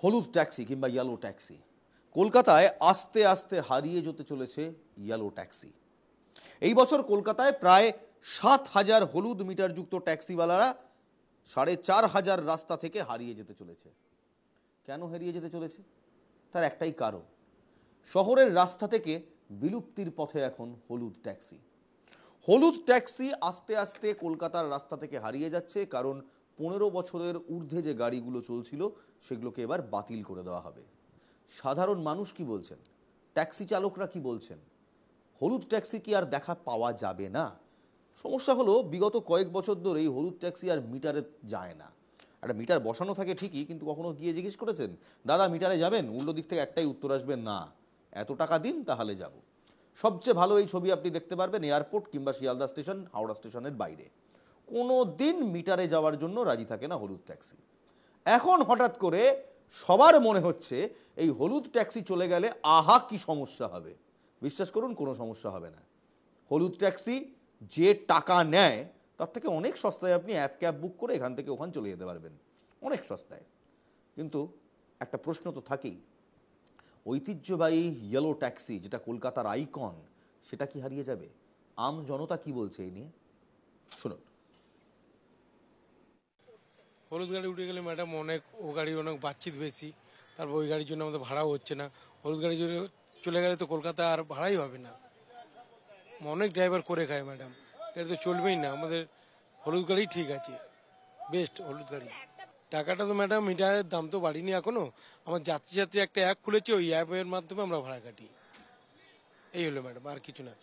হলুদ ট্যাক্সি কিংবা yellow taxi কলকাতায় আস্তে আস্তে হারিয়ে যেতে চলেছে ইয়েলো ট্যাক্সি। এই বছর কলকাতায় প্রায় ৭,০০০ হলুদ মিটারযুক্ত ট্যাক্সিওয়ালারা ৪,৫০০ রাস্তা থেকে হারিয়ে যেতে চলেছে। কেন হারিয়ে যেতে চলেছে? তার একটাই কারণ, শহরের রাস্তা থেকে বিলুপ্তির পথে এখন হলুদ ট্যাক্সি। হলুদ ট্যাক্সি আস্তে আস্তে কলকাতার রাস্তা থেকে হারিয়ে যাচ্ছে, কারণ ১৫ বছরের ঊর্ধ্বে যে গাড়িগুলো চলছিল সেগুলোকে এবার বাতিল করে দেওয়া হবে। সাধারণ মানুষ কি বলছেন, ট্যাক্সি চালকরা কি বলছেন? হলুদ ট্যাক্সি কি আর দেখা পাওয়া যাবে না? সমস্যা হলো, বিগত কয়েক বছর ধরেই হলুদ ট্যাক্সি আর মিটারে যায় না। একটা মিটার বসানো থাকে ঠিকই, কিন্তু কখনো গিয়ে জিজ্ঞেস করেছেন, দাদা মিটারে যাবেন? উল্টো দিক থেকে একটাই উত্তর আসবে, না, এত টাকা দিন তাহলে যাব। সবচেয়ে ভালো এই ছবি আপনি দেখতে পারবেন এয়ারপোর্ট কিংবা শিয়ালদা স্টেশন, হাওড়া স্টেশনের বাইরে। কোনো দিন মিটারে যাওয়ার জন্য রাজি থাকে না হলুদ ট্যাক্সি। এখন হঠাৎ করে সবার মনে হচ্ছে এই হলুদ ট্যাক্সি চলে গেলে আহা কি সমস্যা হবে। বিশ্বাস করুন, কোনো সমস্যা হবে না। হলুদ ট্যাক্সি যে টাকা নেয় তার থেকে অনেক সস্তায় আপনি অ্যাপ ক্যাব বুক করে এখান থেকে ওখানে চলে যেতে পারবেন, অনেক সস্তায়। কিন্তু একটা প্রশ্ন তো থাকেই, ঐতিহ্যবাহী ইয়েলো ট্যাক্সি যেটা কলকাতার আইকন, সেটা কি হারিয়ে যাবে? আম জনতা কি বলছে এই নিয়ে, শুনুন। হলুদ গাড়ি উঠে গেলে ম্যাডাম ও গাড়ি অনেক বাচ্চিত বেশি, তারপর ওই গাড়ির জন্য আমাদের ভাড়াও হচ্ছে না। হলুদ গাড়ি চলে গেলে তো কলকাতা আর ভাড়াই হবে না। অনেক ড্রাইভার করে খায় ম্যাডাম, এটা তো চলবেই না। আমাদের হলুদ গাড়ি ঠিক আছে, বেস্ট হলুদ গাড়ি। টাকাটা তো ম্যাডাম মিটারের দাম তো বাড়িনি এখনো। আমার যাত্রী একটা অ্যাপ খুলেছে, ওই অ্যাপের মাধ্যমে আমরা ভাড়া কাটি। এই হলো ম্যাডাম, আর কিছু না।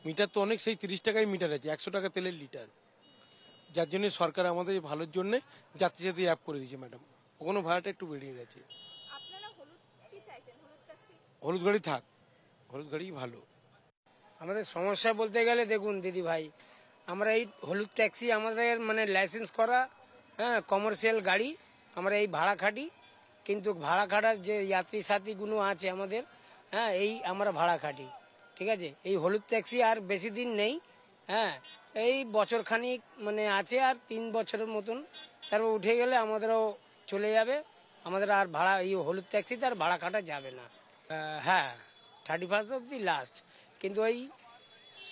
মিটার তো অনেক, সেই 30 টাকায় মিটার আছে, 100 টাকা তেলের লিটার। যার জন্য সরকার আমাদের ভালোর জন্য যাত্রী অ্যাপ করে দিয়েছে ম্যাডাম, ওখানে ভাড়াটা একটু বেরিয়ে গেছে। হলুদ গাড়ি থাক, হলুদ গাড়ি ভালো। আমাদের সমস্যা বলতে গেলে দেখুন দিদি ভাই, আমরা এই হলুদ ট্যাক্সি আমাদের মানে লাইসেন্স করা, হ্যাঁ, কমার্শিয়াল গাড়ি, আমরা এই ভাড়া খাটি। কিন্তু ভাড়া খাটার যে যাত্রী সাথীগুলো আছে আমাদের, হ্যাঁ, এই আমরা ভাড়া খাটি, ঠিক আছে। এই হলুদ ট্যাক্সি আর বেশি দিন নেই, হ্যাঁ, এই বছর খানিক মানে আছে, আর 3 বছরের মতন, তারপর উঠে গেলে আমাদেরও চলে যাবে। আমাদের আর ভাড়া, এই হলুদ ট্যাক্সিতে আর ভাড়া খাটা যাবে না। হ্যাঁ, 31 অবধি লাস্ট। কিন্তু ওই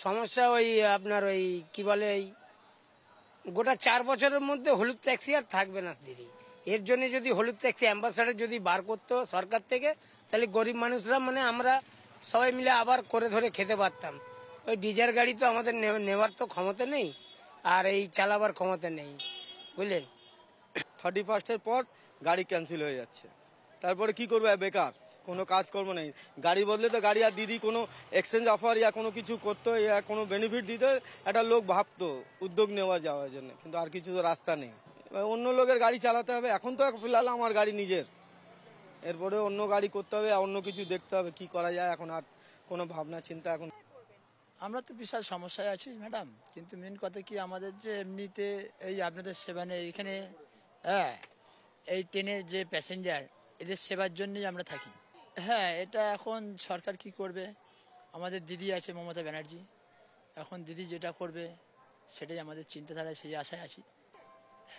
সমস্যা, ওই আপনার ওই কি বলে, এই গোটা 4 বছরের মধ্যে হলুদ ট্যাক্সি আর থাকবে না দিদি। এর জন্য যদি হলুদ ট্যাক্সি অ্যাম্বাসাডার যদি বার করতো সরকার থেকে, তাহলে গরিব মানুষরা মানে আমরা সবাই মিলে আবার করে ধরে খেতে পারতাম। ওই ডিজেল গাড়ি তো আমাদের নেওয়ার তো ক্ষমতা নেই, আর এই চালাবার ক্ষমতা নেই, বুঝলেন। 31-এর পর গাড়ি ক্যান্সেল হয়ে যাচ্ছে, তারপরে কি করবে? বেকার, কোনো কাজকর্ম নেই। গাড়ি বদলে তো গাড়ি, আর দিদি কোনো এক্সচেঞ্জ অফার ইয়া কোনো কিছু করতো, ইয়া কোনো বেনিফিট দিতে একটা লোক ভাবতো উদ্যোগ নেওয়া যাওয়ার জন্য, কিন্তু আর কিছু তো রাস্তা নেই। অন্য লোকের গাড়ি চালাতে হবে। এখন তো ফিলহাল আমার গাড়ি নিজের, এরপরে অন্য গাড়ি করতে হবে, অন্য কিছু দেখতে হবে কি করা যায়। এখন আর কোনো ভাবনা চিন্তা এখন। আমরা তো বিশাল সমস্যায় আছি ম্যাডাম, কিন্তু মেন কথা কি, আমাদের যে এমনিতে এই আপনাদের সেবানে এখানে, হ্যাঁ, এই ট্রেনের যে প্যাসেঞ্জার, এদের সেবার জন্যই আমরা থাকি। হ্যাঁ, এটা এখন সরকার কি করবে? আমাদের দিদি আছে মমতা ব্যানার্জি, এখন দিদি যেটা করবে সেটাই আমাদের চিন্তাধারায়, সেই আশায় আছি।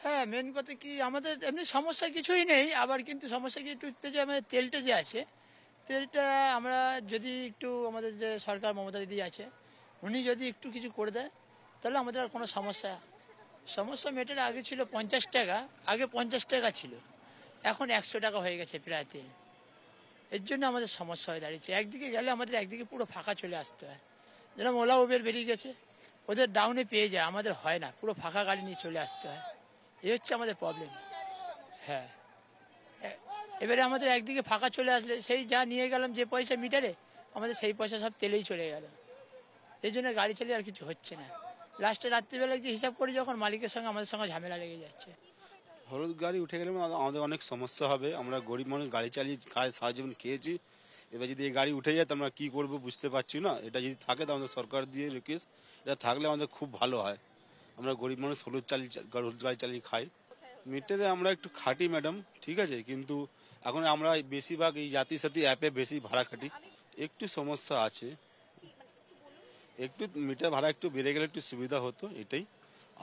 হ্যাঁ, মেন কথা কি, আমাদের এমনি সমস্যা কিছুই নেই, আবার কিন্তু সমস্যা কি একটু যে আমাদের তেলটা যে আছে, তেলটা আমরা যদি একটু, আমাদের যে সরকার মমতা দিদি আছে, উনি যদি একটু কিছু করে দেয়, তাহলে আমাদের আর কোনো সমস্যা মেটের। আগে ছিল 50 টাকা, আগে 50 টাকা ছিল, এখন 100 টাকা হয়ে গেছে প্রায় তেল। এর জন্য আমাদের সমস্যা হয়ে দাঁড়িয়েছে। একদিকে গেলে আমাদের একদিকে পুরো ফাঁকা চলে আসতে হয়। যেরকম ওলা উবের বেরিয়ে গেছে, ওদের ডাউনে পেয়ে যায়, আমাদের হয় না, পুরো ফাঁকা গাড়ি নিয়ে চলে আসতে হয়। এই হচ্ছে আমাদের প্রবলেম। হ্যাঁ, এবারে আমাদের একদিকে ফাঁকা চলে আসলে, সেই যা নিয়ে গেলাম যে পয়সা মিটারে, আমাদের সেই পয়সা সব তেলেই চলে গেল। এই জন্য গাড়ি চালিয়ে আর কিছু হচ্ছে না। লাস্টে রাত্রিবেলা যে হিসাব করি, যখন মালিকের সঙ্গে আমাদের সঙ্গে ঝামেলা লেগে যাচ্ছে। হলুদ গাড়ি উঠে গেলে আমাদের অনেক সমস্যা হবে। আমরা গরিব মানুষ, গাড়ি চালিয়ে সারা জীবন খেয়েছি। এবার যদি এই গাড়ি উঠে যায় তো আমরা কি করবো বুঝতে পারছি না। এটা যদি থাকে তো আমাদের সরকার দিয়ে রিকোয়েস্ট, এটা থাকলে আমাদের খুব ভালো হয়। আমরা গরিব মানুষ হলুদ গাড়ি চালিয়ে খাই। মিটারে আমরা একটু খাটি ম্যাডাম, ঠিক আছে, কিন্তু এখন আমরা বেশিরভাগ এই জাতি সাথী অ্যাপে বেশি ভাড়া খাটি। একটু সমস্যা আছে, একটু মিটার ভাড়া একটু বেড়ে গেলে একটু সুবিধা হতো, এটাই।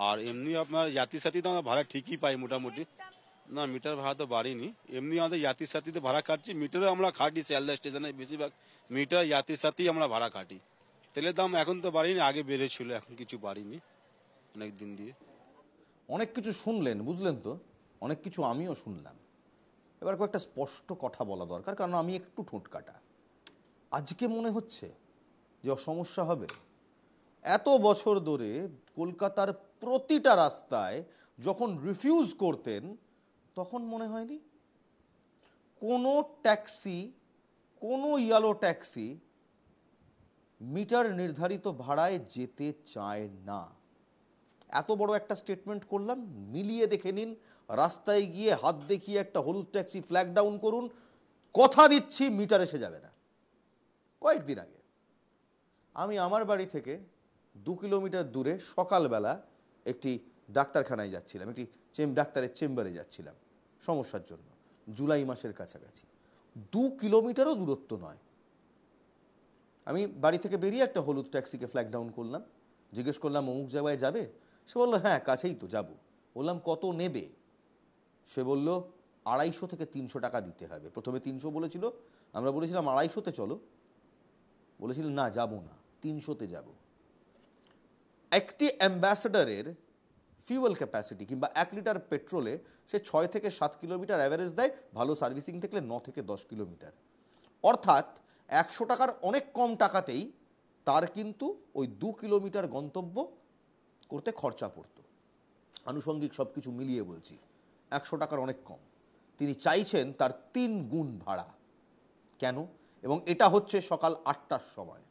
আর এমনি আপনার জাতি সাথী তো আমরা ভাড়া ঠিকই পাই মোটামুটি। না, মিটার ভাড়া তো বাড়িনি, এমনি আমাদের যাত্রীর সাথীতে ভাড়া কাটছি। মিটারে আমরা খাটি শিয়ালদা স্টেশনে, বেশিরভাগ মিটার যাত্রীর সাথেই আমরা ভাড়া কাটি। তেলের দাম এখন তো বাড়িনি, আগে বেড়েছিল, এখন কিছু বাড়িনি অনেক দিন দিয়ে। অনেক কিছু শুনলেন, বুঝলেন তো, অনেক কিছু আমিও শুনলাম। এবার কয়েকটা স্পষ্ট কথা বলা দরকার, কারণ আমি একটু ঠোঁট কাটা। আজকে মনে হচ্ছে যে সমস্যা হবে। এত বছর ধরে কলকাতার প্রতিটা রাস্তায় যখন রিফিউজ করতেন তখন মনে হয়নি কোনো ট্যাক্সি, কোনো ইয়েলো ট্যাক্সি মিটার নির্ধারিত ভাড়ায় যেতে চায় না। এত বড় একটা স্টেটমেন্ট করলাম, মিলিয়ে দেখে নিন। রাস্তায় গিয়ে হাত দেখিয়ে একটা হলুদ ট্যাক্সি ফ্ল্যাগ ডাউন করুন, কথা দিচ্ছি মিটার এসে যাবে না। কয়েকদিন আগে আমি আমার বাড়ি থেকে 2 কিলোমিটার দূরে সকালবেলা একটি ডাক্তারখানায় যাচ্ছিলাম, একটি ডাক্তারের চেম্বারে যাচ্ছিলাম সমস্যার জন্য, জুলাই মাসের কাছাকাছি। 2 কিলোমিটারও দূরত্ব নয়। আমি বাড়ি থেকে বেরিয়ে একটা হলুদ ট্যাক্সিকে ফ্ল্যাগ ডাউন করলাম, জিজ্ঞেস করলাম অমুক জায়গায় যাবে? সে বললো হ্যাঁ কাছেই তো, যাবো। বললাম কত নেবে? সে বলল 250 থেকে 300 টাকা দিতে হবে। প্রথমে 300 বলেছিল, আমরা বলেছিলাম 250-তে চলো, বলেছিল না যাব না, 300-তে যাব। একটি অ্যাম্বাসেডারের ফিউয়েল ক্যাপাসিটি কিংবা 1 লিটার পেট্রোলে সে 6 থেকে 7 কিলোমিটার অ্যাভারেজ দেয়, ভালো সার্ভিসিং থাকলে 9 থেকে 10 কিলোমিটার। অর্থাৎ 100 টাকার অনেক কম টাকাতেই তার কিন্তু ওই 2 কিলোমিটার গন্তব্য করতে খরচা পড়তো। আনুষঙ্গিক সব কিছু মিলিয়ে বলছি, 100 টাকার অনেক কম। তিনি চাইছেন তার 3 গুণ ভাড়া। কেন? এবং এটা হচ্ছে সকাল 8টার সময়।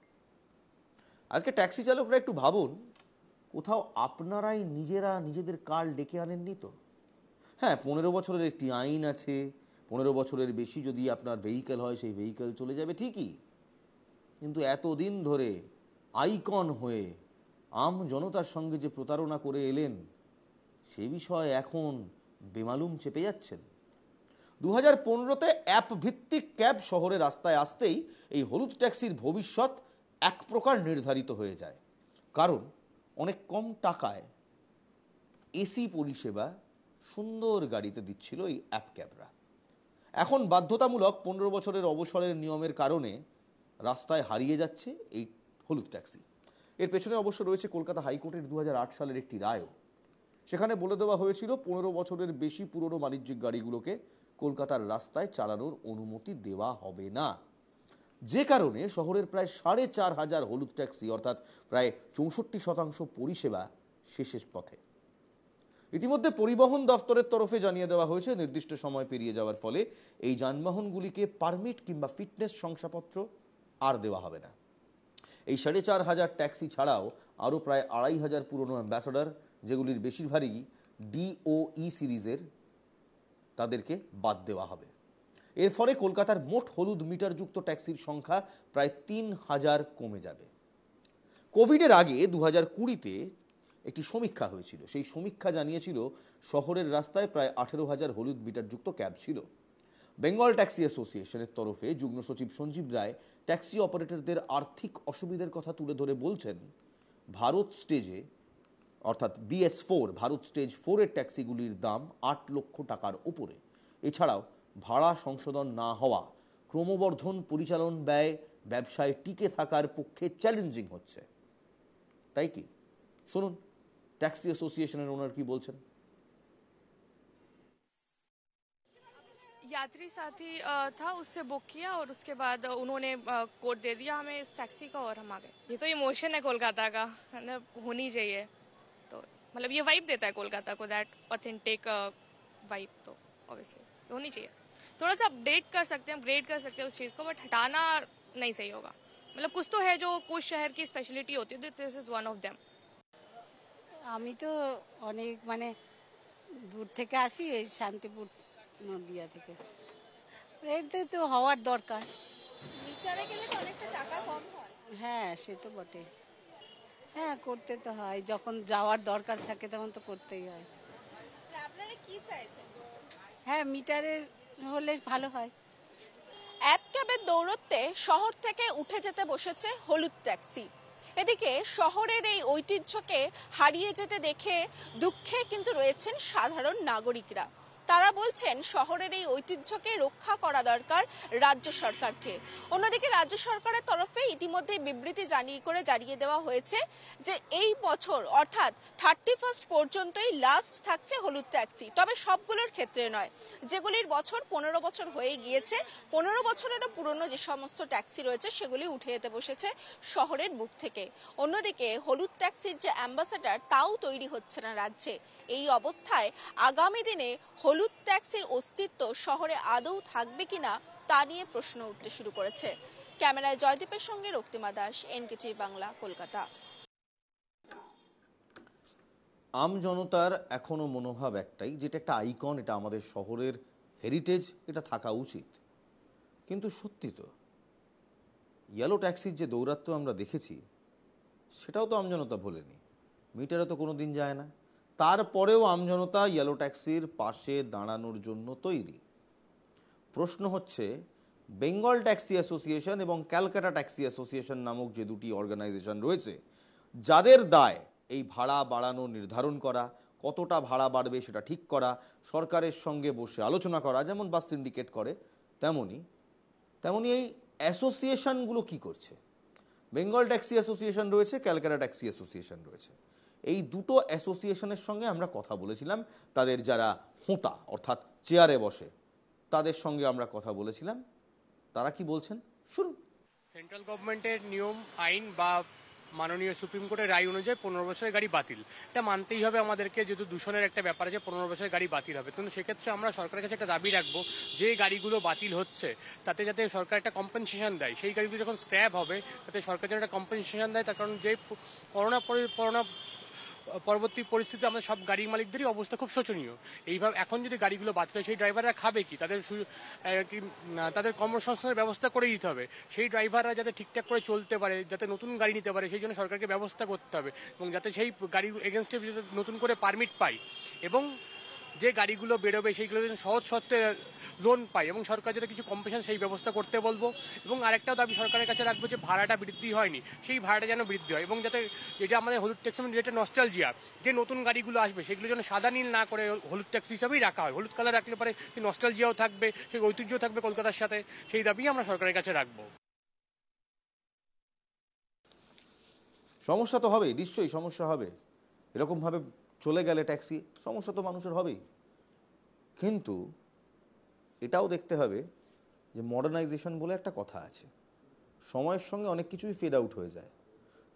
আজকে ট্যাক্সি চালকরা একটু ভাবুন, কোথাও আপনারাই নিজেরা নিজেদের কাল ডেকে আনেননি তো? হ্যাঁ, 15 বছরের একটি আইন আছে, 15 বছরের বেশি যদি আপনার ভেহিকেল হয় সেই ভেহিকেল চলে যাবে ঠিকই, কিন্তু এতদিন ধরে আইকন হয়ে আম জনতার সঙ্গে যে প্রতারণা করে এলেন সে বিষয়ে এখন বেমালুম চেপে যাচ্ছেন। 2015-তে অ্যাপ ভিত্তিক ক্যাব শহরে রাস্তায় আসতেই এই হলুদ ট্যাক্সির ভবিষ্যৎ এক প্রকার নির্ধারিত হয়ে যায়। কারণ অনেক কম টাকায় এসি পরিষেবা সুন্দর গাড়িতে দিচ্ছিল এই অ্যাপ ক্যাবরা। এখন বাধ্যতামূলক 15 বছরের অবসরের নিয়মের কারণে রাস্তায় হারিয়ে যাচ্ছে এই হলুদ ট্যাক্সি। এর পেছনে অবশ্য রয়েছে কলকাতা হাইকোর্টের 2008 সালের একটি রায়ও। সেখানে বলে দেওয়া হয়েছিল 15 বছরের বেশি পুরনো বাণিজ্যিক গাড়িগুলোকে কলকাতার রাস্তায় চালানোর অনুমতি দেওয়া হবে না। যে কারণে শহরের প্রায় 4,500 হলুদ ট্যাক্সি অর্থাৎ প্রায় 64% পরিষেবা শেষের পথে। ইতিমধ্যে পরিবহন দপ্তরের তরফে জানিয়ে দেওয়া হয়েছে নির্দিষ্ট সময় পেরিয়ে যাওয়ার ফলে এই যানবাহনগুলিকে পারমিট কিংবা ফিটনেস শংসাপত্র আর দেওয়া হবে না। এই 4,500 ট্যাক্সি ছাড়াও আরও প্রায় 2,500 পুরনো অ্যাম্বাসেডর, যেগুলির বেশিরভাগই DOE সিরিজের, তাদেরকে বাদ দেওয়া হবে। এর ফলে কলকাতার মোট হলুদ মিটারযুক্ত ট্যাক্সির সংখ্যা প্রায় 3,000 কমে যাবে। কোভিডের আগে 2020-তে একটি সমীক্ষা হয়েছিল। সেই সমীক্ষা জানিয়েছিল শহরের রাস্তায় প্রায় 18,000 হলুদ মিটারযুক্ত ক্যাব ছিল। বেঙ্গল ট্যাক্সি অ্যাসোসিয়েশনের তরফে যুগ্ম সচিব সঞ্জীব রায় ট্যাক্সি অপারেটরদের আর্থিক অসুবিধার কথা তুলে ধরে বলছেন, ভারত স্টেজে অর্থাৎ BS4 ভারত স্টেজ 4 এর ট্যাক্সিগুলির দাম 8 লক্ষ টাকার উপরে। এছাড়াও ভাড়া সংশোধন না হওয়া ক্রমবর্ধন পরিচালন ব্যয় ব্যবসায় টিকে থাকার পক্ষে চ্যালেঞ্জিং হচ্ছে। তাই কি? শুনুন ট্যাক্সি অ্যাসোসিয়েশনের ওনার কি বলছেন। यात्री साथी था, उससे बुक किया और उसके बाद उन्होंने कोड दे दिया हमें इस टैक्सी का और हम आ गए। ये तो इमोशन है कोलकाता का, मतलब होनी चाहिए। तो मतलब ये वाइब देता है कोलकाता को, दैट ऑथेंटिक वाइब, तो ऑब्वियसली होनी चाहिए। थोड़ा सा अपडेट कर सकते हैं, अपग्रेड कर सकते हैं उस चीज़ को, बट हटाना नहीं सही होगा। मतलब कुछ तो है जो कुछ शहर की स्पेशलिटी होती है, this is one of them. আমি তো অনেক মানে দূর থেকে আসি, এই শান্তিপুর নদিয়া থেকে। এতে তো হওয়ার দরকার। মিটারে গেলে তো অনেকটা টাকা কম হয়। হ্যাঁ সে তো বটে, হ্যাঁ করতে তো হয়, যখন যাওয়ার দরকার থাকে তখন তো করতেই হয়। আপনারা কি চাইছেন? হ্যাঁ মিটারের হলে ভালো হয়। অ্যাপ ক্যাবের দৌরত্বে শহর থেকে উঠে যেতে বসেছে হলুদ ট্যাক্সি। এদিকে শহরের এই ঐতিহ্যকে হারিয়ে যেতে দেখে দুঃখে কিন্তু রয়েছেন সাধারণ নাগরিকরা। তারা বলছেন শহরের এই ঐতিহ্যকে রক্ষা করা দরকার রাজ্য সরকারকে। অন্যদিকে রাজ্য সরকারের তরফে ইতিমধ্যে বিবৃতি জানিয়ে দেওয়া হয়েছে যে এই বছর অর্থাৎ 31 পর্যন্তই লাস্ট থাকছে হলুদ ট্যাক্সি, তবে সবগুলোর ক্ষেত্রে নয়। যেগুলির বছর 15 বছর হয়ে গিয়েছে, 15 বছরেরও পুরনো যে সমস্ত ট্যাক্সি রয়েছে সেগুলি উঠে যেতে বসেছে শহরের বুক থেকে। অন্যদিকে হলুদ ট্যাক্সির যে অ্যাম্বাসেডর তাও তৈরি হচ্ছে না রাজ্যে। এই অবস্থায় আগামী দিনে হলুদ ট্যাক্সির অস্তিত্ব শহরে আদৌ থাকবে কিনা তা নিয়ে প্রশ্ন উঠতে শুরু করেছে। ক্যামেরায় জয়দীপের সঙ্গে রক্তিমা দাস, NKTV বাংলা, কলকাতা। আম জনতার এখনো মনোভাব একটাই, যেটা একটা আইকন, এটা আমাদের শহরের হেরিটেজ, এটা থাকা উচিত। কিন্তু সত্যি তো ইয়েলো ট্যাক্সির যে দৌরাত্ম্য আমরা দেখেছি সেটাও তো আমজনতা ভোলেনি, মিটারে তো কোনো দিন যায় না। তারপরেও আমজনতা ইয়েলো ট্যাক্সির পাশে দাঁড়ানোর জন্য তৈরি। প্রশ্ন হচ্ছে, বেঙ্গল ট্যাক্সি অ্যাসোসিয়েশন এবং ক্যালকাটা ট্যাক্সি অ্যাসোসিয়েশন নামক যে দুটি অর্গানাইজেশন রয়েছে, যাদের দায় এই ভাড়া বাড়ানো নির্ধারণ করা, কতটা ভাড়া বাড়বে সেটা ঠিক করা, সরকারের সঙ্গে বসে আলোচনা করা, যেমন বাস সিন্ডিকেট করে তেমনি এই অ্যাসোসিয়েশনগুলো কি করছে। বেঙ্গল ট্যাক্সি অ্যাসোসিয়েশন রয়েছে, ক্যালকাটা ট্যাক্সি অ্যাসোসিয়েশন রয়েছে। এই দুটো অ্যাসোসিয়েশনের সঙ্গে আমরা কথা বলেছিলাম, তাদের যারা হোঁতা অর্থাৎ চেয়ারে বসে তাদের সঙ্গে আমরা কথা বলেছিলাম। তারা কি বলছেন শুনুন। সেন্ট্রাল গভর্নমেন্টের নিয়ম আইন বা মাননীয় সুপ্রিম কোর্টের রায় অনুযায়ী 15 বছরের গাড়ি বাতিল, এটা মানতেই হবে আমাদেরকে, যেহেতু দূষণের একটা ব্যাপার আছে, 15 বছরের গাড়ি বাতিল হবে। কিন্তু সেক্ষেত্রে আমরা সরকারের কাছে একটা দাবি রাখবো, যে গাড়িগুলো বাতিল হচ্ছে তাতে যাতে সরকার একটা কম্পেনসেশন দেয়। সেই গাড়িগুলো যখন স্ক্র্যাপ হবে তাতে সরকার যেন একটা কম্পেনসেশন দেয়, তার কারণ যে করোনা পরবর্তী পরিস্থিতি আমাদের সব গাড়ি মালিকদেরই অবস্থা খুব শোচনীয়। এইভাবে এখন যদি গাড়িগুলো বাতিল হয়, সেই ড্রাইভাররা খাবে কি? তাদের কর্মসংস্থানের ব্যবস্থা করে দিতে হবে। সেই ড্রাইভাররা যাতে ঠিকঠাক করে চলতে পারে, যাতে নতুন গাড়ি নিতে পারে, সেই জন্য সরকারকে ব্যবস্থা করতে হবে, এবং যাতে সেই গাড়ি এগেনস্টে নতুন করে পারমিট পায়, এবং যে গাড়িগুলো বেরোবে সেইগুলো যেন সহজ শর্তে লোন পায়, এবং সরকার যাতে কিছু কম্পেনসেশন সেই ব্যবস্থা করতে বলবো। এবং আরেকটাও দাবি সরকারের কাছে রাখবো, যে ভাড়াটা বৃদ্ধি হয়নি সেই ভাড়াটা যেন বৃদ্ধি হয়, এবং যাতে যেটা আমাদের হলুদ ট্যাক্সি যেটা নস্টালজিয়া, যে নতুন গাড়িগুলো আসবে সেগুলো যেন সাদা নীল না করে হলুদ ট্যাক্সি হিসাবেই রাখা হয়। হলুদ কালার রাখলে পরে সেই নস্টালজিয়াও থাকবে, সেই ঐতিহ্য থাকবে কলকাতার সাথে। সেই দাবি আমরা সরকারের কাছে রাখবো। সমস্যা তো হবে, নিশ্চয়ই সমস্যা হবে। এরকম ভাবে চলে গেলে ট্যাক্সি, সমস্যা তো মানুষের হবেই। কিন্তু এটাও দেখতে হবে যে মডার্নাইজেশন বলে একটা কথা আছে, সময়ের সঙ্গে অনেক কিছুই ফেড আউট হয়ে যায়।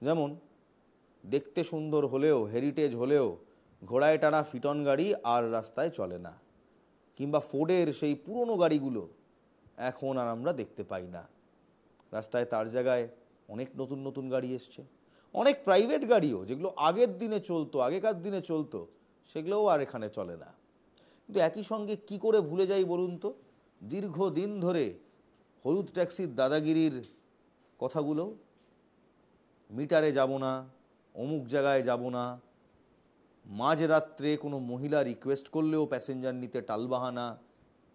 যেমন দেখতে সুন্দর হলেও, হেরিটেজ হলেও ঘোড়ায় টানা ফিটন গাড়ি আর রাস্তায় চলে না, কিংবা ফোর্ডের সেই পুরনো গাড়িগুলো এখন আর আমরা দেখতে পাই না রাস্তায়। তার জায়গায় অনেক নতুন নতুন গাড়ি এসছে, অনেক প্রাইভেট গাড়িও, যেগুলো আগেকার দিনে চলতো সেগুলোও আর এখানে চলে না। কিন্তু একই সঙ্গে কি করে ভুলে যাই বলুন তো দীর্ঘদিন ধরে হলুদ ট্যাক্সির দাদাগিরির কথাগুলো? মিটারে যাব না, অমুক জায়গায় যাব না, মাঝরাত্রে কোনো মহিলা রিকোয়েস্ট করলেও প্যাসেঞ্জার নিতে টালবাহানা,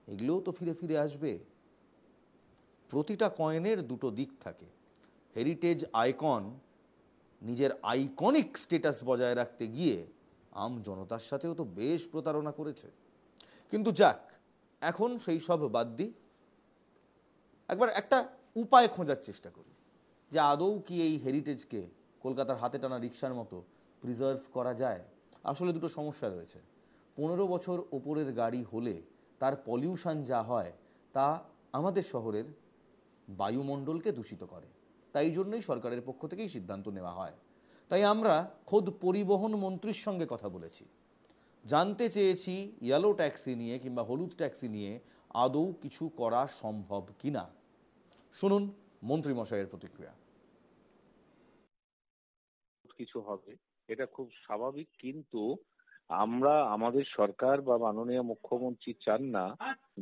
এগুলোও তো ফিরে ফিরে আসবে। প্রতিটা কয়েনের দুটো দিক থাকে। হেরিটেজ আইকন নিজের আইকনিক স্ট্যাটাস বজায় রাখতে গিয়ে আম জনতার সাথেও তো বেশ প্রতারণা করেছে। কিন্তু যাক, এখন সেই সব বাদ দিই, একবার একটা উপায় খোঁজার চেষ্টা করি যে আদৌ কি এই হেরিটেজকে কলকাতার হাতে টানা রিক্সার মতো প্রিজার্ভ করা যায়। আসলে দুটো সমস্যা রয়েছে। 15 বছর ওপরের গাড়ি হলে তার পলিউশন যা হয় তা আমাদের শহরের বায়ুমণ্ডলকে দূষিত করে। তাই জন্যই সরকারের পক্ষ থেকেই সিদ্ধান্ত নেওয়া হয়। তাই আমরা খোদ পরিবহন মন্ত্রীর সঙ্গে কথা বলেছি, জানতে চেয়েছি ইয়েলো ট্যাক্সি নিয়ে কিংবা হলুদ ট্যাক্সি নিয়ে আদৌ কিছু করা সম্ভব কিনা। শুনুন মন্ত্রী মশাইয়ের প্রতিক্রিয়া। কিছু হবে এটা খুব স্বাভাবিক, কিন্তু আমরা, আমাদের সরকার বা মাননীয় মুখ্যমন্ত্রী চান না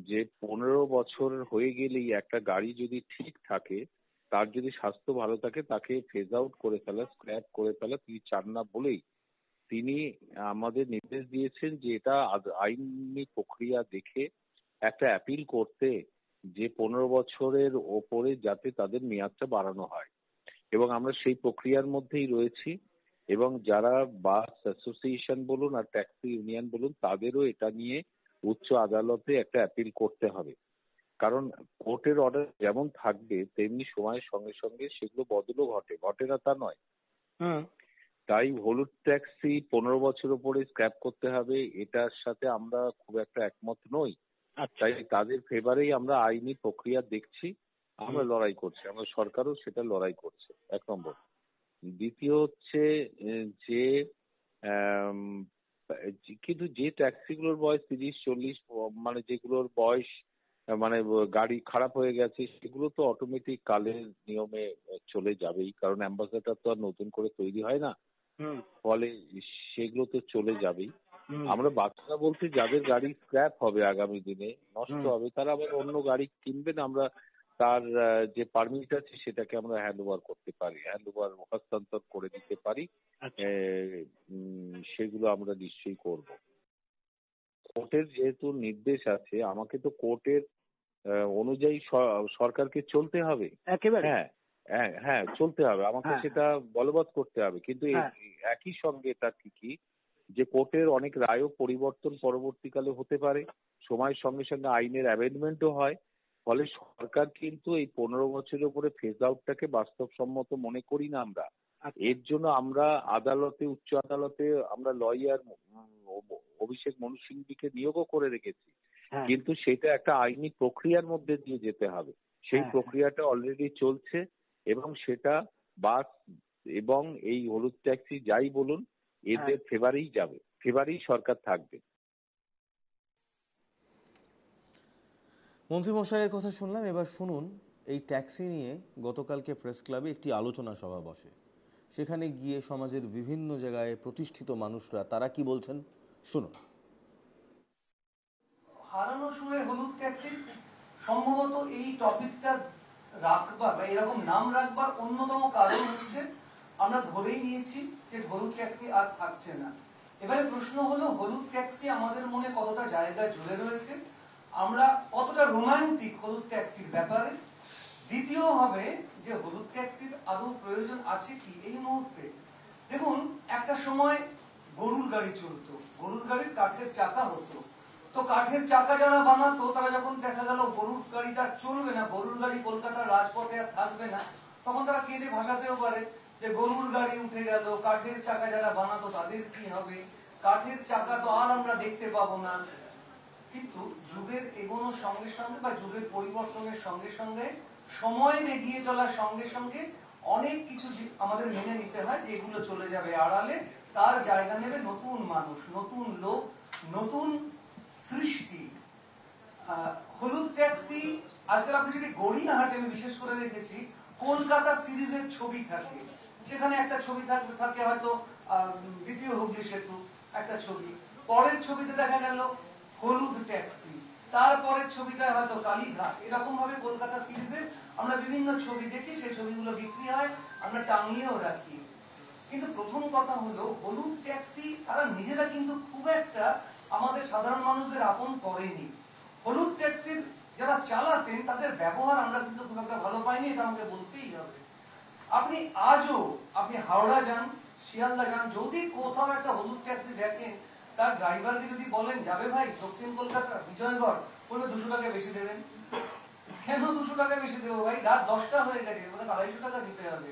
যে 15 বছর হয়ে গেলেই একটা গাড়ি যদি ঠিক থাকে, তার যদি স্বাস্থ্য ভালো থাকে, তাকে ফেজ আউট করে ফেলা, স্ক্র্যাপ করে ফেলা তিনি চান না বলেই তিনি আমাদের নির্দেশ দিয়েছেন যে এটা আইনি প্রক্রিয়া দেখে একটা অ্যাপিল করতে, যে 15 বছরের ওপরে যাতে তাদের মেয়াদটা বাড়ানো হয়। এবং আমরা সেই প্রক্রিয়ার মধ্যেই রয়েছি, এবং যারা বাস অ্যাসোসিয়েশন বলুন আর ট্যাক্সি ইউনিয়ন বলুন তাদেরও এটা নিয়ে উচ্চ আদালতে একটা অ্যাপিল করতে হবে, কারণ কোর্টের অর্ডার যেমন থাকবে তেমনি সময়ের সঙ্গে সঙ্গে সেগুলো বদলও ঘটে না তা নয়। তাই হলুদ ট্যাক্সি 15 বছর পরে স্ক্র্যাপ করতে হবে, এটার সাথে আমরা খুব একটা একমত নই। তাই তাদের ফেভারেই আমরা আইনি প্রক্রিয়া দেখছি, আমরা লড়াই করছি, আমরা সরকারও সেটা লড়াই করছে, 1 নম্বর। দ্বিতীয় হচ্ছে যে কিন্তু যে ট্যাক্সিগুলোর বয়স 30-40, মানে যেগুলোর বয়স মানে গাড়ি খারাপ হয়ে গেছে, সেগুলো তো অটোমেটিক কালের নিয়মে চলে যাবেই, কারণ অ্যাম্বাসেডর তো আর নতুন করে তৈরি হয় না, ফলে সেগুলো তো চলে যাবেই। আমরা বাচ্চারা বলতে যাদের গাড়ি স্ক্র্যাপ হবে আগামী দিনে, নষ্ট হবে, তারা আবার অন্য গাড়ি কিনবেন, আমরা তার যে পারমিট আছে সেটাকে আমরা হ্যান্ড ওভার হস্তান্তর করে দিতে পারি, সেগুলো আমরা নিশ্চয়ই করব। কোর্টের যেহেতু নির্দেশ আছে, আমাকে তো কোর্টের অনুযায়ী সরকারকে চলতে হবে, হ্যাঁ চলতে হবে, আমাকে সেটা বলবৎ করতে হবে। কিন্তু একই সঙ্গে তার কি যে কোর্টের অনেক রায়ও পরিবর্তন পরবর্তীকালে হতে পারে, সময়ের সঙ্গে সঙ্গে আইনের অ্যামেন্ডমেন্টও হয়, ফলে সরকার কিন্তু এই 15 বছরের উপরে ফেজ আউটটাকে বাস্তবসম্মত মনে করি না আমরা। এর জন্য আমরা উচ্চ আদালতে আমরা লয়ার অভিষেক মনু সিংভিকে নিয়োগও করে রেখেছি, কিন্তু সেটা একটা আইনি প্রক্রিয়ার মধ্যে দিয়ে যেতে হবে। সেই প্রক্রিয়াটা অলরেডি চলছে এবং সেটা বাস এবং এই হলুদ ট্যাক্সি যাই বলুন এদের ফেভারেই যাবে, ফেভারেই সরকার থাকবে। মন্ত্রীমশাইয়ের কথা শুনলাম, এবার শুনুন এই ট্যাক্সি নিয়ে গতকালকে প্রেস ক্লাবে একটি আলোচনা সভা বসে। সেখানে গিয়ে সমাজের বিভিন্ন জায়গায় প্রতিষ্ঠিত মানুষরা তারা কি বলছেন শুনুন। হারানো সুরে হলুদ ট্যাক্সি সম্ভবত এই টপিকটা রাখবার বা এরকম নাম রাখবার অন্যতম কারণ হচ্ছে আমরা ধরেই নিয়েছি যে হলুদ ট্যাক্সি আর থাকছে না। এবারে প্রশ্ন হলো হলুদ ট্যাক্সি আমাদের মনে কতটা জায়গা জুড়ে রয়েছে, আমরা কতটা রোমান্টিক হলুদ ট্যাক্সির ব্যাপারে। দ্বিতীয় হবে যে হলুদ ট্যাক্সির আদৌ প্রয়োজন আছে কি এই মুহূর্তে। দেখুন একটা সময় গরুর গাড়ি চলতো, গরুর গাড়ির কাঠের চাকা হতো, তো কাঠের চাকা যারা বানাতো তারা যখন দেখা গেল গরুর গাড়িটা চলবে না, গরুর গাড়ি কলকাতার রাজপথে আর থাকবে না, তখন তারা কেঁদে ভাসাতেও পারে যে গরুর গাড়ি উঠে গেল, কাঠের চাকা যারা বানাতো তাদের কি হবে, কাঠের চাকা তো আর আমরা দেখতে পাবো না। কিন্তু যুগের এগোনোর সঙ্গে সঙ্গে বা যুগের পরিবর্তনের সঙ্গে সঙ্গে, সময়ের এগিয়ে চলার সঙ্গে সঙ্গে অনেক কিছু আমাদের মেনে নিতে হয় যে এগুলো চলে যাবে আড়ালে, তার জায়গা নেবে নতুন মানুষ, নতুন লোক, নতুন সৃষ্টি। হলুদ ট্যাক্সি আজকাল আপনি যদি গড়িয়াহাটে আমি বিশেষ করে দেখেছি কলকাতা সিরিজের ছবি থাকে, সেখানে একটা ছবি থাকে হয়তো দ্বিতীয় হুগলি সেতু একটা ছবি, পরের ছবিতে দেখা গেল হলুদ ট্যাক্সি, তারপরের ছবিটা হয়তো কালীঘাট। এরকম ভাবে কলকাতা সিরিজে আমরা বিভিন্ন ছবি দেখি, সেই ছবিগুলো বিক্রি হয়, আমরা টাঙিয়েও রাখি। কিন্তু প্রথম কথা হলো হলুদ ট্যাক্সি তারা নিজেরা কিন্তু খুব একটা আমাদের সাধারণ মানুষদের আপন করেনি। হলুদ ট্যাক্সির যারা চালাতেন তাদের ব্যবহার আমরা কিন্তু খুব একটা ভালো পাইনি, এটা আমাকে বলতেই হবে। আপনি আজও আপনি হাওড়া যান, শিয়ালদা যান, যদি কোথাও একটা হলুদ ট্যাক্সি দেখেন, তার ড্রাইভারকে যদি বলেন যাবে ভাই দক্ষিণ কলকাতা বিজয়গড়, বলবে 200 টাকা বেশি দেবেন। কেন 200 টাকা বেশি দেবো ভাই, রাত 10টা হয়ে গেছে, মানে 250 টাকা দিতে হবে।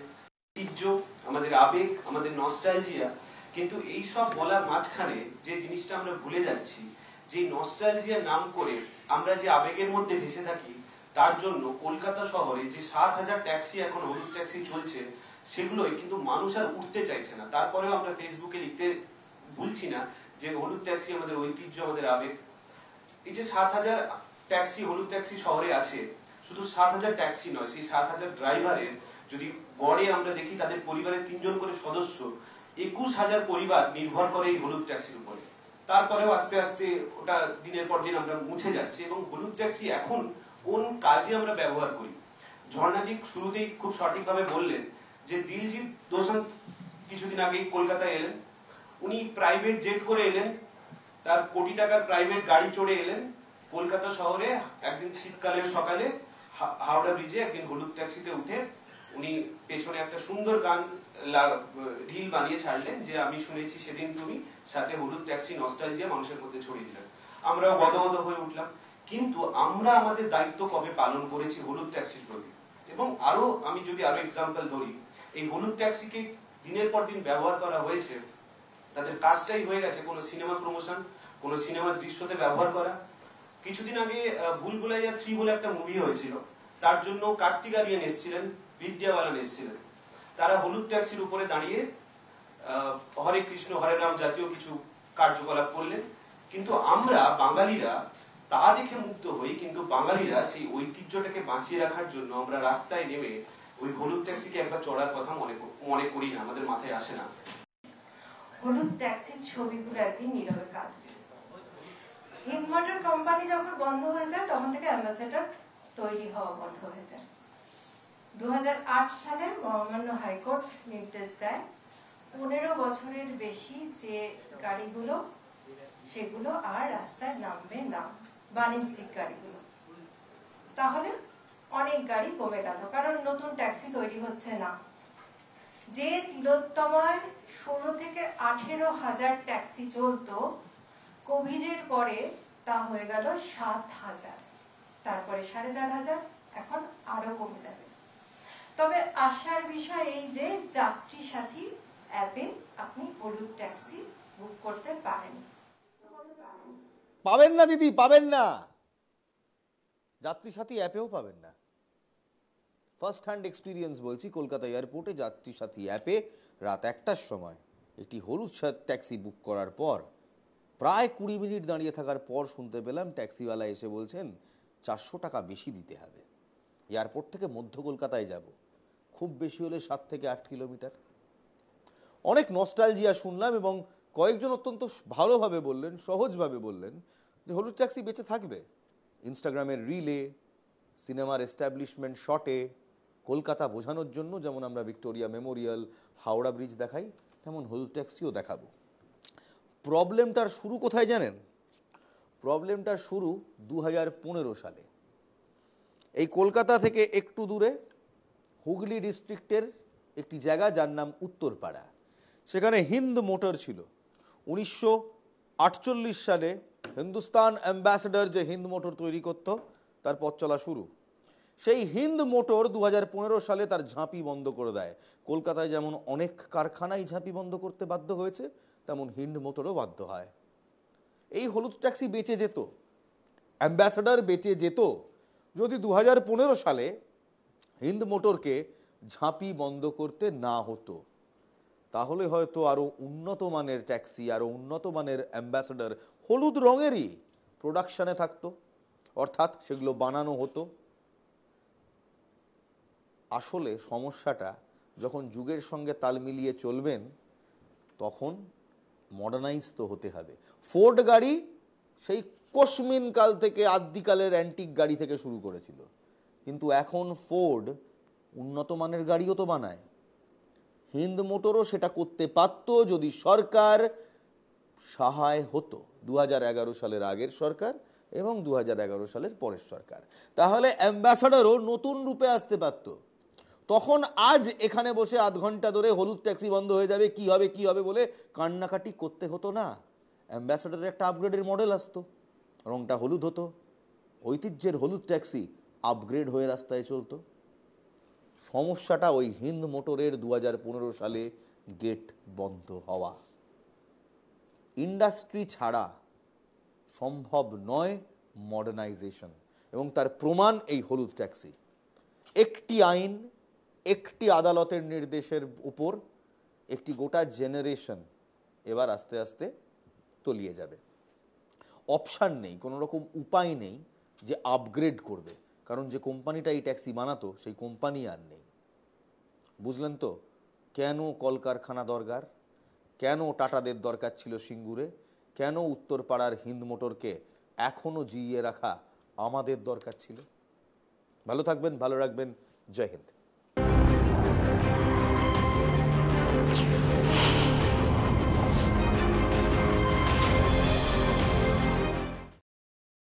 ঐতিহ্য, আমাদের আবেগ, আমাদের নস্টালজিয়া, কিন্তু এই সব বলার মাঝখানে যে জিনিসটা আমরা ভুলে যাচ্ছি, যে নস্টালজিয়ার নাম করে আমরা যে আবেগের মধ্যে ভেসে থাকি, তার জন্য কলকাতা শহরে যে 7000 ট্যাক্সি এখন হলুদ ট্যাক্সি চলছে, সেগুলোই কিন্তু মানুষ আর উঠতে চাইছে না। তারপরেও আমরা ফেসবুকে লিখতে ভুলছি না যে হলুদ ট্যাক্সি আমাদের ঐতিহ্য, আমাদের আবেগ। এই যে 7000 ট্যাক্সি হলুদ ট্যাক্সি শহরে আছে, শুধু 7000 ট্যাক্সি নয়, সেই 7000 ড্রাইভারের যদি গড়ে আমরা দেখি তাদের পরিবারের 3 জন করে সদস্য, 21000 পরিবার নির্ভর করে এই হলুদ ট্যাক্সির উপরে। তারপরেও আস্তে আস্তে ওটা দিনের পর দিন আমরা মুছে যাচ্ছে। এবং হলুদ ট্যাক্সি এখন কোন কাজে আমরা ব্যবহার করি, ঝর্ণাদি শুরুতেই খুব সঠিকভাবে বললেন যে দিলজিৎ দোসাঞ্জ কিছুদিন আগে কলকাতায় এলেন, উনি প্রাইভেট জেট করে এলেন, তার কোটি টাকার প্রাইভেট গাড়ি চড়ে এলেন কলকাতা শহরে। একদিন শীতকালের সকালে হাওড়া ব্রিজে একদিন হলুদ ট্যাক্সিতে উঠে উনি পেছনে একটা সুন্দর গান রিল বানিয়ে ছাড়লেন যে আমি শুনেছি সেদিন তুমি, সাথে হলুদ ট্যাক্সি নস্টালজিয়া মানুষের মধ্যে ছড়িয়ে দিলেন। আমরাও গদগদ হয়ে উঠলাম। কিন্তু আমরা আমাদের দায়িত্ব কবে পালন করেছি হলুদ ট্যাক্সির প্রতি? এবং আমি যদি আরো এক্সাম্পল ধরি, এই হলুদ ট্যাক্সিকে দিনের পর দিন ব্যবহার করা হয়েছে, তাদের কাজটাই হয়ে গেছে কোনো সিনেমা প্রমোশন, কোনো সিনেমার দৃশ্যতে ব্যবহার করা। কিছুদিন আগে ভুলভুলাইয়া 3 বলে একটা মুভি হয়েছিল, তার জন্য কার্তিক আরিয়ান এসেছিলেন, বিদ্যা বালান এসেছিলেন। তারা হলুদ ট্যাক্সির উপরে দাঁড়িয়ে হরে কৃষ্ণ হরে রাম জাতীয় কিছু কার্যকলাপ করলেন। কিন্তু আমরা বাঙালিরা তা দেখে মুগ্ধ হই, কিন্তু বাঙালিরা সেই ঐতিহ্যটাকে বাঁচিয়ে রাখার জন্য আমরা রাস্তায় নেমে ওই হলুদ ট্যাক্সিকে একবার চড়ার কথা মনে করি না, আমাদের মাথায় আসে না। হলুদ ট্যাক্সির ছবিগুলো একদিন নীরবে কাটবে। হিন্দ মোটর কোম্পানি যখন বন্ধ হয়ে যায় তখন থেকে অ্যাম্বাসেডর তৈরি হওয়া বন্ধ হয়ে যায়। 2008 সালে মহামান্য হাইকোর্ট নির্দেশ দেয় 15 বছরের বেশি যে গাড়িগুলো সেগুলো আর রাস্তায় নামবে না, বাণিজ্যিক গাড়িগুলো। তাহলে অনেক গাড়ি কমে গেল, কারণ নতুন ট্যাক্সি তৈরি হচ্ছে না। যে তিলোত্তমায় 16 থেকে 18,000 ট্যাক্সি চলতো, কোভিডের পরে তা হয়ে গেল 7,000, তারপরে 4,500, এখন আরো কমে যাবে। তবে আশার বিষয় এই যে যাত্রী সাথী অ্যাপে আপনি হলুদ ট্যাক্সি বুক করতে পারেন। পাবেন না দিদি, পাবেন না, যাত্রী সাথী অ্যাপেও পাবেন না। ফার্স্ট হ্যান্ড এক্সপিরিয়েন্স বলছি, কলকাতা এয়ারপোর্টে যাত্রী সাথী অ্যাপে রাত 1টার সময় একটি হলুদ ট্যাক্সি বুক করার পর প্রায় 20 মিনিট দাঁড়িয়ে থাকার পর শুনতে পেলাম ট্যাক্সিওয়ালা এসে বলছেন 400 টাকা বেশি দিতে হবে। এয়ারপোর্ট থেকে মধ্য কলকাতায় যাব, খুব বেশি হলে 7 থেকে 8 কিলোমিটার। অনেক নস্টালজিয়া শুনলাম এবং কয়েকজন অত্যন্ত ভালোভাবে বললেন, সহজভাবে বললেন যে হলুদ ট্যাক্সি বেঁচে থাকবে। ইনস্টাগ্রামের রিলে, সিনেমার এস্টাবলিশমেন্ট শটে কলকাতা বোঝানোর জন্য যেমন আমরা ভিক্টোরিয়া মেমোরিয়াল, হাওড়া ব্রিজ দেখাই, তেমন হলুদ ট্যাক্সিও দেখাবো। প্রবলেমটার শুরু কোথায় জানেন? প্রবলেমটার শুরু 2015 সালে। এই কলকাতা থেকে একটু দূরে হুগলি ডিস্ট্রিক্টের একটি জায়গা যার নাম উত্তরপাড়া, সেখানে হিন্দ মোটর ছিল। 1948 সালে হিন্দুস্তান অ্যাম্বাসেডর যে হিন্দ মোটর তৈরি করত, তার পথ চলা শুরু। সেই হিন্দ মোটর 2015 সালে তার ঝাঁপি বন্ধ করে দেয়। কলকাতায় যেমন অনেক কারখানাই ঝাঁপি বন্ধ করতে বাধ্য হয়েছে, তেমন হিন্দ মোটরও বাধ্য হয়। এই হলুদ ট্যাক্সি বেঁচে যেত, অ্যাম্বাসেডর বেঁচে যেত যদি 2015 সালে হিন্দ মোটরকে ঝাঁপি বন্ধ করতে না হতো। তাহলে হয়তো আরো উন্নত মানের ট্যাক্সি, আরো উন্নত মানের অ্যাম্বাসেডর হলুদ রঙেরই প্রোডাকশনে থাকতো, অর্থাৎ সেগুলো বানানো হতো। আসলে সমস্যাটা যখন যুগের সঙ্গে তাল মিলিয়ে চলবেন তখন মডার্নাইজ তো হতে হবে। ফোর্ড গাড়ি সেই কোশমিন কাল থেকে আদ্যিকালের অ্যান্টিক গাড়ি থেকে শুরু করেছিল, কিন্তু এখন ফোর্ড উন্নত মানের গাড়িও তো বানায়। হিন্দ মোটরও সেটা করতে পারত যদি সরকার সহায় হতো, 2011 সালের আগের সরকার এবং 2011 সালের পরের সরকার। তাহলে অ্যাম্বাসেডরও নতুন রূপে আসতে পারত। তখন আজ এখানে বসে আধ ঘন্টা ধরে হলুদ ট্যাক্সি বন্ধ হয়ে যাবে, কি হবে কি হবে বলে কান্নাকাটি করতে হতো না। অ্যাম্বাসেডরের একটা আপগ্রেডের মডেল আসতো, রংটা হলুদ হতো, ঐতিহ্যের হলুদ ট্যাক্সি আপগ্রেড হয়ে রাস্তায় চলতো। সমস্যাটা ওই হিন্দ মোটরের 2015 সালে গেট বন্ধ হওয়া। ইন্ডাস্ট্রি ছাড়া সম্ভব নয় মডার্নাইজেশন, এবং তার প্রমাণ এই হলুদ ট্যাক্সি। একটি আইন, একটি আদালতের নির্দেশের উপর একটি গোটা জেনারেশন এবার আস্তে আস্তে তলিয়ে যাবে। অপশান নেই, কোনো রকম উপায় নেই যে আপগ্রেড করবে, কারণ যে কোম্পানিটা এই ট্যাক্সি বানাতো সেই কোম্পানি আর নেই। বুঝলেন তো কেন কলকারখানা দরকার, কেন টাটাদের দরকার ছিল সিঙ্গুরে, কেন উত্তরপাড়ার হিন্দ মোটরকে এখনো জিইয়ে রাখা আমাদের দরকার ছিল। ভালো থাকবেন, ভালো রাখবেন, জয় হিন্দ।